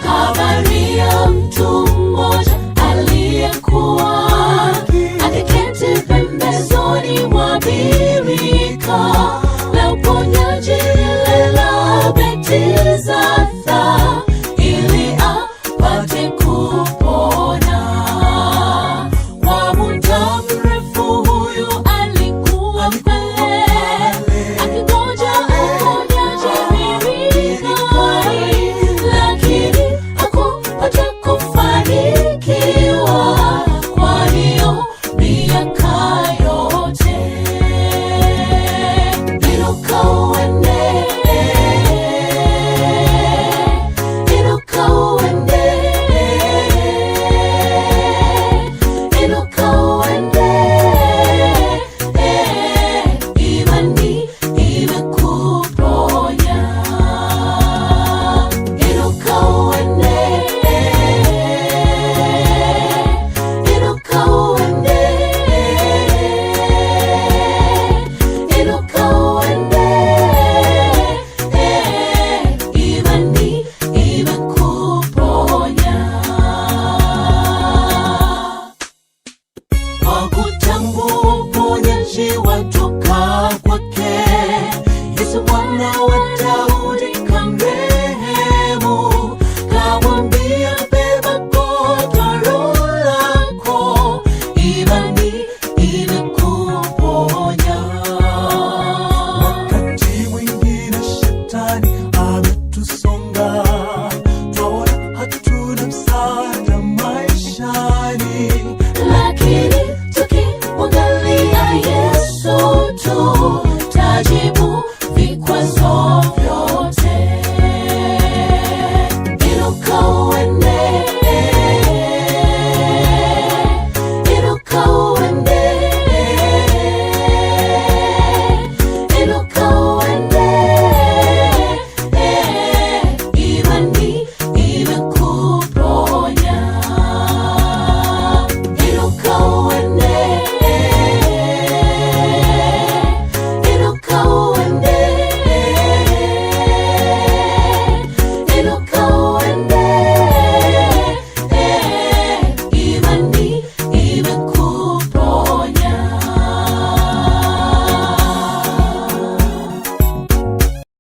Habari ya mtu mmoja aliyekuwa akiketi pembezoni mwa birika la uponyaji lile la Betesda, ili apate kupona. Kwa muda mrefu huyu alikuwa pale akingoja uponyaji birikani, lakini hakupata kufanikiwa kwa hiyo miaka yote. Inuka uende, inuka uende, inuka uende, imani imekuponya. Inuka uende, inuka uende, inuka uende, imani imekuponya. Kwa kutambua uponyaji watoka kwake Yesu, Mwana wa Daudi,